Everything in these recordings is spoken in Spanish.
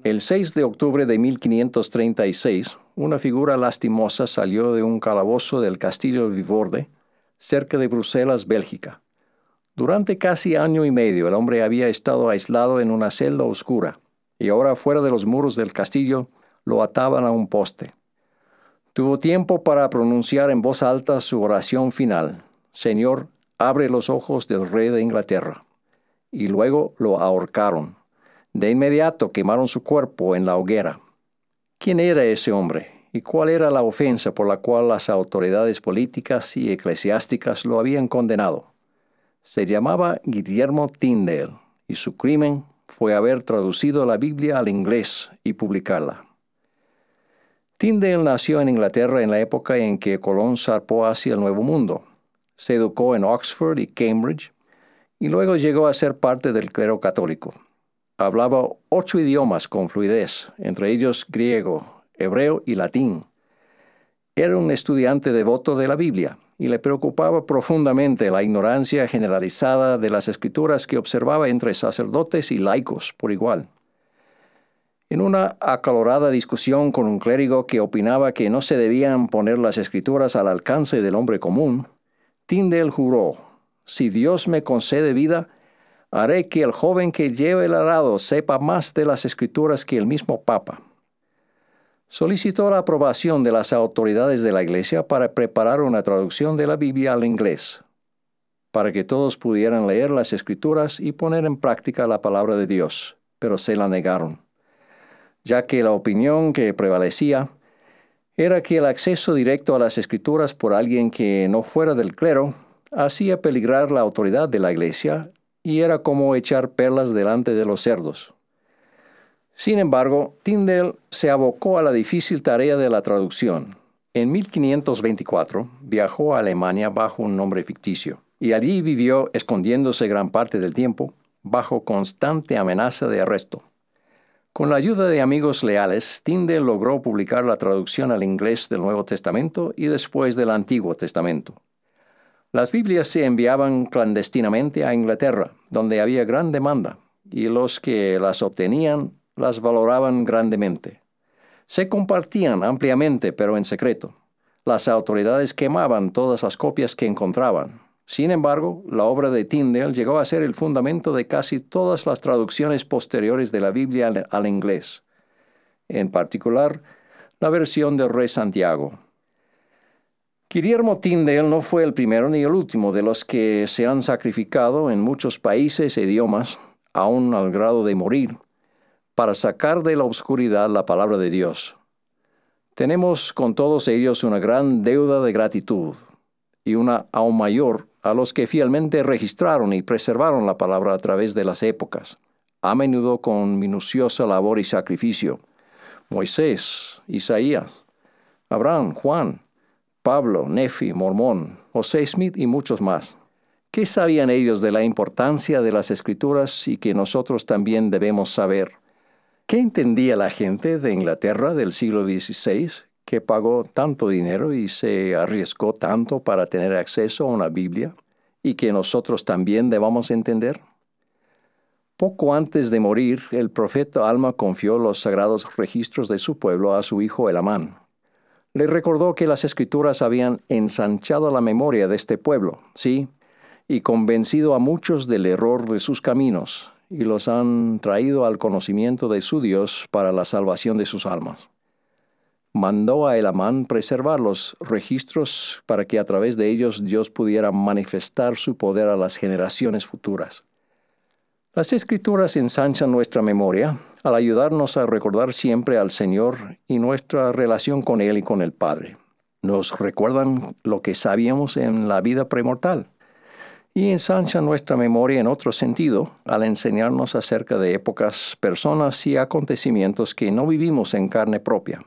El 6 de octubre de 1536, una figura lastimosa salió de un calabozo del castillo de Vivorde, cerca de Bruselas, Bélgica. Durante casi año y medio el hombre había estado aislado en una celda oscura, y ahora fuera de los muros del castillo lo ataban a un poste. Tuvo tiempo para pronunciar en voz alta su oración final: Señor, abre los ojos del rey de Inglaterra. Y luego lo ahorcaron. De inmediato quemaron su cuerpo en la hoguera. ¿Quién era ese hombre? ¿Y cuál era la ofensa por la cual las autoridades políticas y eclesiásticas lo habían condenado? Se llamaba Guillermo Tyndale, y su crimen fue haber traducido la Biblia al inglés y publicarla. Tyndale nació en Inglaterra en la época en que Colón zarpó hacia el Nuevo Mundo. Se educó en Oxford y Cambridge, y luego llegó a ser parte del clero católico. Hablaba 8 idiomas con fluidez, entre ellos griego, hebreo y latín. Era un estudiante devoto de la Biblia y le preocupaba profundamente la ignorancia generalizada de las Escrituras que observaba entre sacerdotes y laicos por igual. En una acalorada discusión con un clérigo que opinaba que no se debían poner las Escrituras al alcance del hombre común, Tyndale juró: si Dios me concede vida, haré que el joven que lleve el arado sepa más de las Escrituras que el mismo Papa. Solicitó la aprobación de las autoridades de la Iglesia para preparar una traducción de la Biblia al inglés, para que todos pudieran leer las Escrituras y poner en práctica la palabra de Dios, pero se la negaron, ya que la opinión que prevalecía era que el acceso directo a las Escrituras por alguien que no fuera del clero hacía peligrar la autoridad de la Iglesia y era como echar perlas delante de los cerdos. Sin embargo, Tyndale se abocó a la difícil tarea de la traducción. En 1524 viajó a Alemania bajo un nombre ficticio, y allí vivió escondiéndose gran parte del tiempo, bajo constante amenaza de arresto. Con la ayuda de amigos leales, Tyndale logró publicar la traducción al inglés del Nuevo Testamento y después del Antiguo Testamento. Las Biblias se enviaban clandestinamente a Inglaterra, donde había gran demanda, y los que las obtenían las valoraban grandemente. Se compartían ampliamente, pero en secreto. Las autoridades quemaban todas las copias que encontraban. Sin embargo, la obra de Tyndale llegó a ser el fundamento de casi todas las traducciones posteriores de la Biblia al inglés, en particular la versión del Rey Santiago. Guillermo Tyndale no fue el primero ni el último de los que se han sacrificado en muchos países e idiomas, aun al grado de morir, para sacar de la oscuridad la palabra de Dios. Tenemos con todos ellos una gran deuda de gratitud, y una aún mayor a los que fielmente registraron y preservaron la palabra a través de las épocas, a menudo con minuciosa labor y sacrificio: Moisés, Isaías, Abraham, Juan, Pablo, Nefi, Mormón, José Smith y muchos más. ¿Qué sabían ellos de la importancia de las Escrituras y que nosotros también debemos saber? ¿Qué entendía la gente de Inglaterra del siglo XVI, que pagó tanto dinero y se arriesgó tanto para tener acceso a una Biblia, y que nosotros también debamos entender? Poco antes de morir, el profeta Alma confió los sagrados registros de su pueblo a su hijo Elamán. Le recordó que las Escrituras habían ensanchado la memoria de este pueblo, sí, y convencido a muchos del error de sus caminos, y los han traído al conocimiento de su Dios para la salvación de sus almas. Mandó a Elamán preservar los registros para que a través de ellos Dios pudiera manifestar su poder a las generaciones futuras. Las Escrituras ensanchan nuestra memoria al ayudarnos a recordar siempre al Señor y nuestra relación con Él y con el Padre. Nos recuerdan lo que sabíamos en la vida premortal, y ensanchan nuestra memoria en otro sentido al enseñarnos acerca de épocas, personas y acontecimientos que no vivimos en carne propia.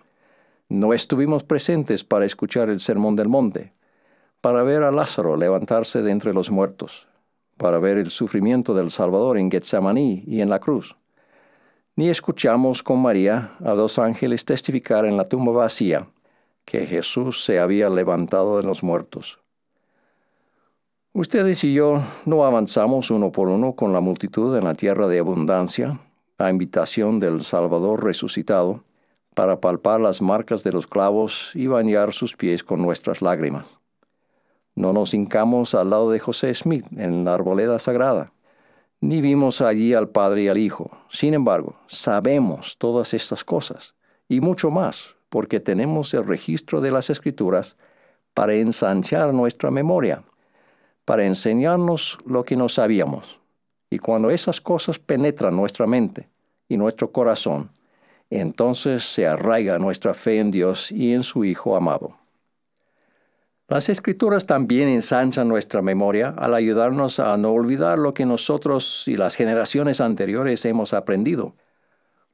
No estuvimos presentes para escuchar el Sermón del Monte, para ver a Lázaro levantarse de entre los muertos, para ver el sufrimiento del Salvador en Getsemaní y en la cruz. Ni escuchamos con María a 2 ángeles testificar en la tumba vacía que Jesús se había levantado de los muertos. Ustedes y yo no avanzamos uno por uno con la multitud en la tierra de abundancia, a invitación del Salvador resucitado, para palpar las marcas de los clavos y bañar sus pies con nuestras lágrimas. No nos hincamos al lado de José Smith en la arboleda sagrada, ni vimos allí al Padre y al Hijo. Sin embargo, sabemos todas estas cosas, y mucho más, porque tenemos el registro de las Escrituras para ensanchar nuestra memoria, para enseñarnos lo que no sabíamos. Y cuando esas cosas penetran nuestra mente y nuestro corazón, entonces se arraiga nuestra fe en Dios y en su Hijo amado. Las Escrituras también ensanchan nuestra memoria al ayudarnos a no olvidar lo que nosotros y las generaciones anteriores hemos aprendido.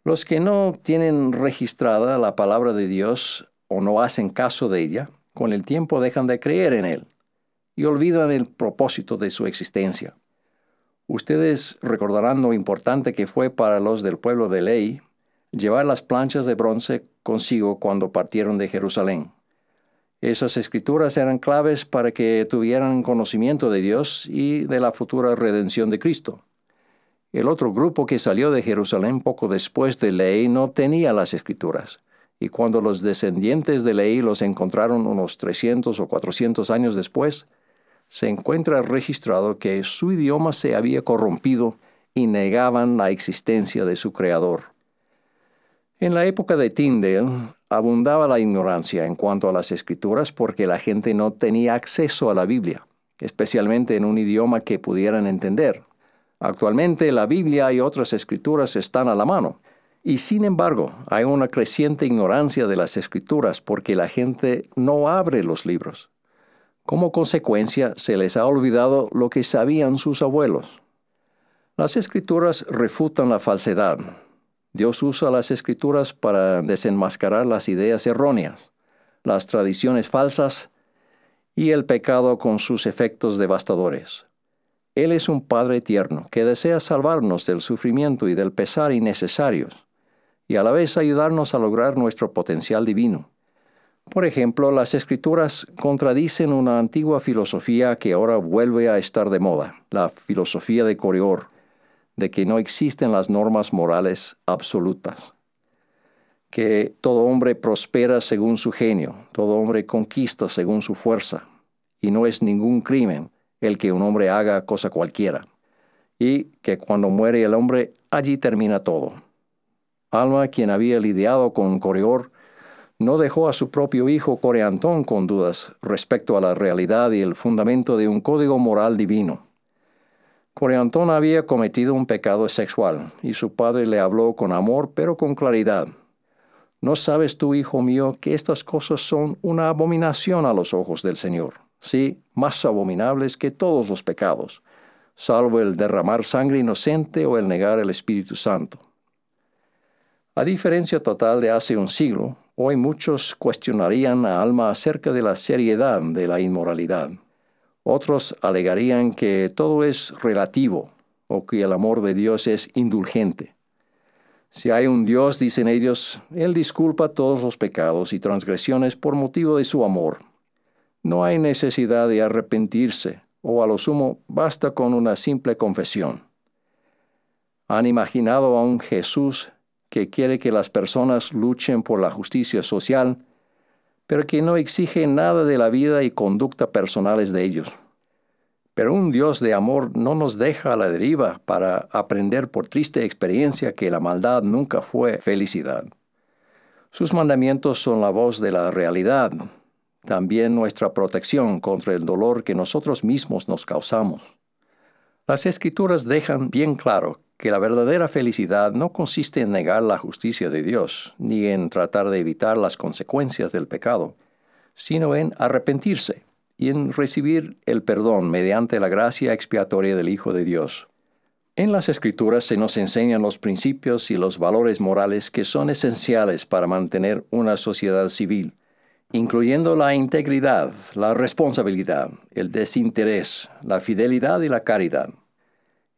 Los que no tienen registrada la palabra de Dios o no hacen caso de ella, con el tiempo dejan de creer en Él y olvidan el propósito de su existencia. Ustedes recordarán lo importante que fue para los del pueblo de ley llevar las planchas de bronce consigo cuando partieron de Jerusalén. Esas escrituras eran claves para que tuvieran conocimiento de Dios y de la futura redención de Cristo. El otro grupo que salió de Jerusalén poco después de Lehi no tenía las escrituras, y cuando los descendientes de Lehi los encontraron unos 300 o 400 años después, se encuentra registrado que su idioma se había corrompido y negaban la existencia de su Creador. En la época de Tyndale abundaba la ignorancia en cuanto a las Escrituras porque la gente no tenía acceso a la Biblia, especialmente en un idioma que pudieran entender. Actualmente la Biblia y otras Escrituras están a la mano, y sin embargo hay una creciente ignorancia de las Escrituras porque la gente no abre los libros. Como consecuencia, se les ha olvidado lo que sabían sus abuelos. Las Escrituras refutan la falsedad. Dios usa las Escrituras para desenmascarar las ideas erróneas, las tradiciones falsas y el pecado con sus efectos devastadores. Él es un Padre tierno que desea salvarnos del sufrimiento y del pesar innecesarios, y a la vez ayudarnos a lograr nuestro potencial divino. Por ejemplo, las Escrituras contradicen una antigua filosofía que ahora vuelve a estar de moda, la filosofía de Coriol, de que no existen las normas morales absolutas, que todo hombre prospera según su genio, todo hombre conquista según su fuerza, y no es ningún crimen el que un hombre haga cosa cualquiera, y que cuando muere el hombre, allí termina todo. Alma, quien había lidiado con Coriol, no dejó a su propio hijo Coreantón con dudas respecto a la realidad y el fundamento de un código moral divino. Coreantón había cometido un pecado sexual, y su padre le habló con amor, pero con claridad. ¿No sabes tú, hijo mío, que estas cosas son una abominación a los ojos del Señor? Sí, más abominables que todos los pecados, salvo el derramar sangre inocente o el negar el Espíritu Santo. A diferencia total de hace un siglo, hoy muchos cuestionarían a Alma acerca de la seriedad de la inmoralidad. Otros alegarían que todo es relativo o que el amor de Dios es indulgente. Si hay un Dios, dicen ellos, Él disculpa todos los pecados y transgresiones por motivo de su amor. No hay necesidad de arrepentirse, o a lo sumo basta con una simple confesión. ¿Han imaginado a un Jesús que quiere que las personas luchen por la justicia social, pero que no exige nada de la vida y conducta personales de ellos? Pero un Dios de amor no nos deja a la deriva para aprender por triste experiencia que la maldad nunca fue felicidad. Sus mandamientos son la voz de la realidad, también nuestra protección contra el dolor que nosotros mismos nos causamos. Las Escrituras dejan bien claro que la verdadera felicidad no consiste en negar la justicia de Dios, ni en tratar de evitar las consecuencias del pecado, sino en arrepentirse y en recibir el perdón mediante la gracia expiatoria del Hijo de Dios. En las Escrituras se nos enseñan los principios y los valores morales que son esenciales para mantener una sociedad civil, incluyendo la integridad, la responsabilidad, el desinterés, la fidelidad y la caridad.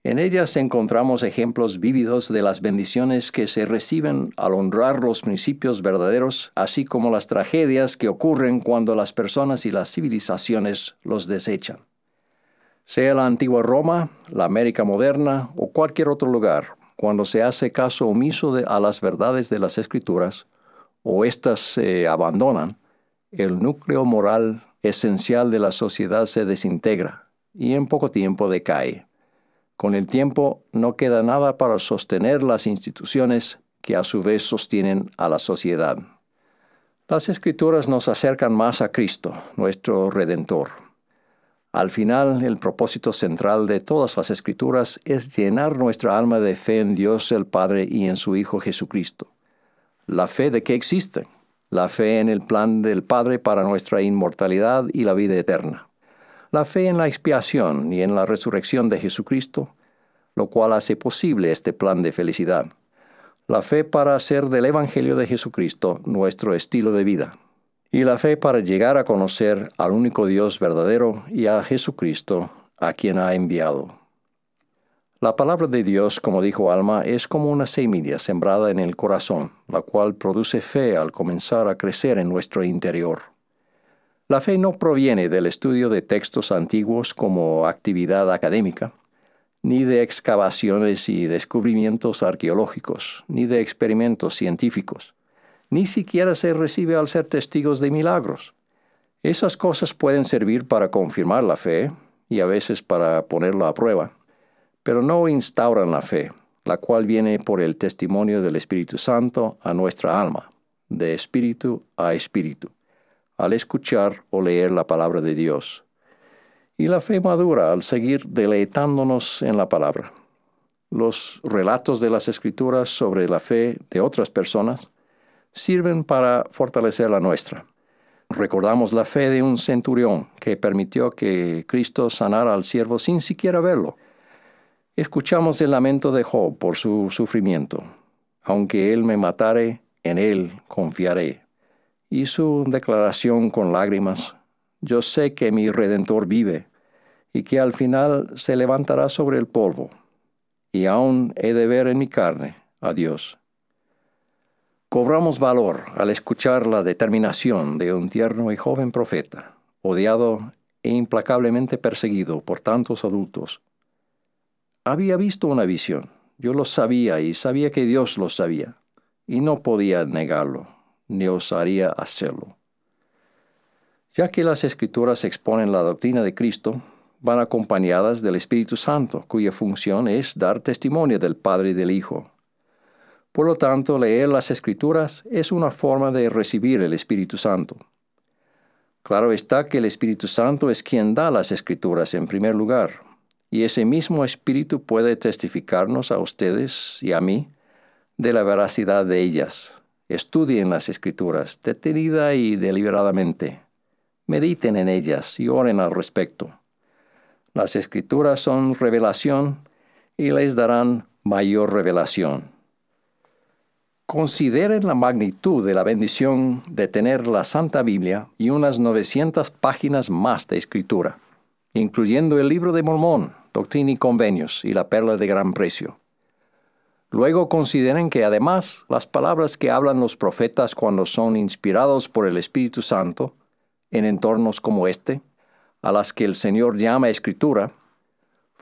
En ellas encontramos ejemplos vívidos de las bendiciones que se reciben al honrar los principios verdaderos, así como las tragedias que ocurren cuando las personas y las civilizaciones los desechan. Sea la antigua Roma, la América moderna o cualquier otro lugar, cuando se hace caso omiso a las verdades de las Escrituras, o éstas se abandonan, el núcleo moral esencial de la sociedad se desintegra y en poco tiempo decae. Con el tiempo no queda nada para sostener las instituciones que a su vez sostienen a la sociedad. Las Escrituras nos acercan más a Cristo, nuestro Redentor. Al final, el propósito central de todas las Escrituras es llenar nuestra alma de fe en Dios el Padre y en su Hijo Jesucristo. La fe de que existen, la fe en el plan del Padre para nuestra inmortalidad y la vida eterna. La fe en la expiación y en la resurrección de Jesucristo, lo cual hace posible este plan de felicidad. La fe para hacer del Evangelio de Jesucristo nuestro estilo de vida. Y la fe para llegar a conocer al único Dios verdadero y a Jesucristo, a quien ha enviado. La palabra de Dios, como dijo Alma, es como una semilla sembrada en el corazón, la cual produce fe al comenzar a crecer en nuestro interior. La fe no proviene del estudio de textos antiguos como actividad académica, ni de excavaciones y descubrimientos arqueológicos, ni de experimentos científicos. Ni siquiera se recibe al ser testigos de milagros. Esas cosas pueden servir para confirmar la fe y a veces para ponerla a prueba, pero no instauran la fe, la cual viene por el testimonio del Espíritu Santo a nuestra alma, de espíritu a espíritu, al escuchar o leer la palabra de Dios. Y la fe madura al seguir deleitándonos en la palabra. Los relatos de las Escrituras sobre la fe de otras personas sirven para fortalecer la nuestra. Recordamos la fe de un centurión que permitió que Cristo sanara al siervo sin siquiera verlo. Escuchamos el lamento de Job por su sufrimiento. Aunque él me matare, en él confiaré. Y su declaración con lágrimas: yo sé que mi Redentor vive, y que al final se levantará sobre el polvo, y aún he de ver en mi carne a Dios. Cobramos valor al escuchar la determinación de un tierno y joven profeta, odiado e implacablemente perseguido por tantos adultos. Había visto una visión, yo lo sabía y sabía que Dios lo sabía, y no podía negarlo, ni osaría hacerlo. Ya que las Escrituras exponen la doctrina de Cristo, van acompañadas del Espíritu Santo, cuya función es dar testimonio del Padre y del Hijo. Por lo tanto, leer las Escrituras es una forma de recibir el Espíritu Santo. Claro está que el Espíritu Santo es quien da las Escrituras en primer lugar, y ese mismo Espíritu puede testificarnos a ustedes y a mí de la veracidad de ellas. Estudien las Escrituras detenida y deliberadamente. Mediten en ellas y oren al respecto. Las Escrituras son revelación y les darán mayor revelación. Consideren la magnitud de la bendición de tener la Santa Biblia y unas 900 páginas más de Escritura, incluyendo el Libro de Mormón, Doctrina y Convenios y la Perla de Gran Precio. Luego consideren que además las palabras que hablan los profetas cuando son inspirados por el Espíritu Santo, en entornos como este, a las que el Señor llama Escritura,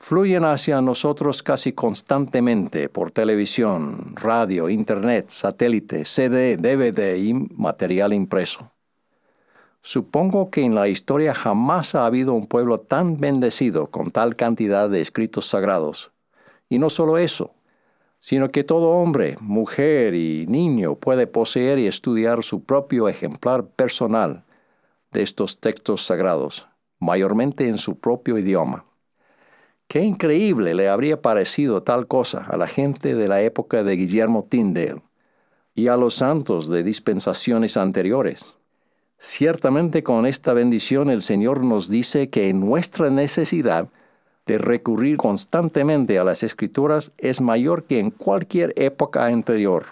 fluyen hacia nosotros casi constantemente por televisión, radio, internet, satélite, CD, DVD y material impreso. Supongo que en la historia jamás ha habido un pueblo tan bendecido con tal cantidad de escritos sagrados. Y no solo eso, sino que todo hombre, mujer y niño puede poseer y estudiar su propio ejemplar personal de estos textos sagrados, mayormente en su propio idioma. Qué increíble le habría parecido tal cosa a la gente de la época de Guillermo Tyndale y a los santos de dispensaciones anteriores. Ciertamente con esta bendición el Señor nos dice que nuestra necesidad de recurrir constantemente a las Escrituras es mayor que en cualquier época anterior.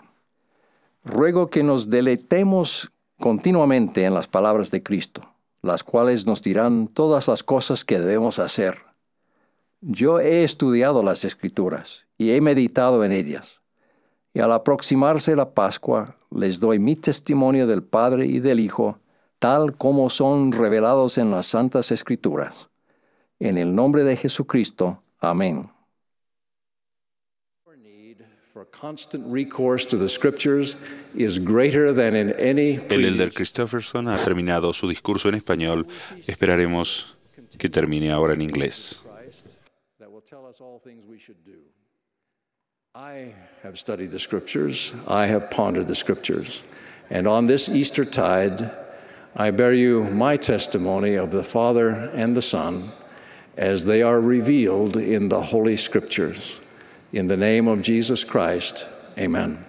Ruego que nos deleitemos continuamente en las palabras de Cristo, las cuales nos dirán todas las cosas que debemos hacer. Yo he estudiado las Escrituras y he meditado en ellas, y al aproximarse la Pascua les doy mi testimonio del Padre y del Hijo, tal como son revelados en las Santas Escrituras. En el nombre de Jesucristo. Amén. El elder Christofferson ha terminado su discurso en español. Esperaremos que termine ahora en inglés. I have studied the Scriptures, I have pondered the Scriptures, and on this Eastertide, I bear you my testimony of the Father and the Son as they are revealed in the Holy Scriptures. In the name of Jesus Christ, amen.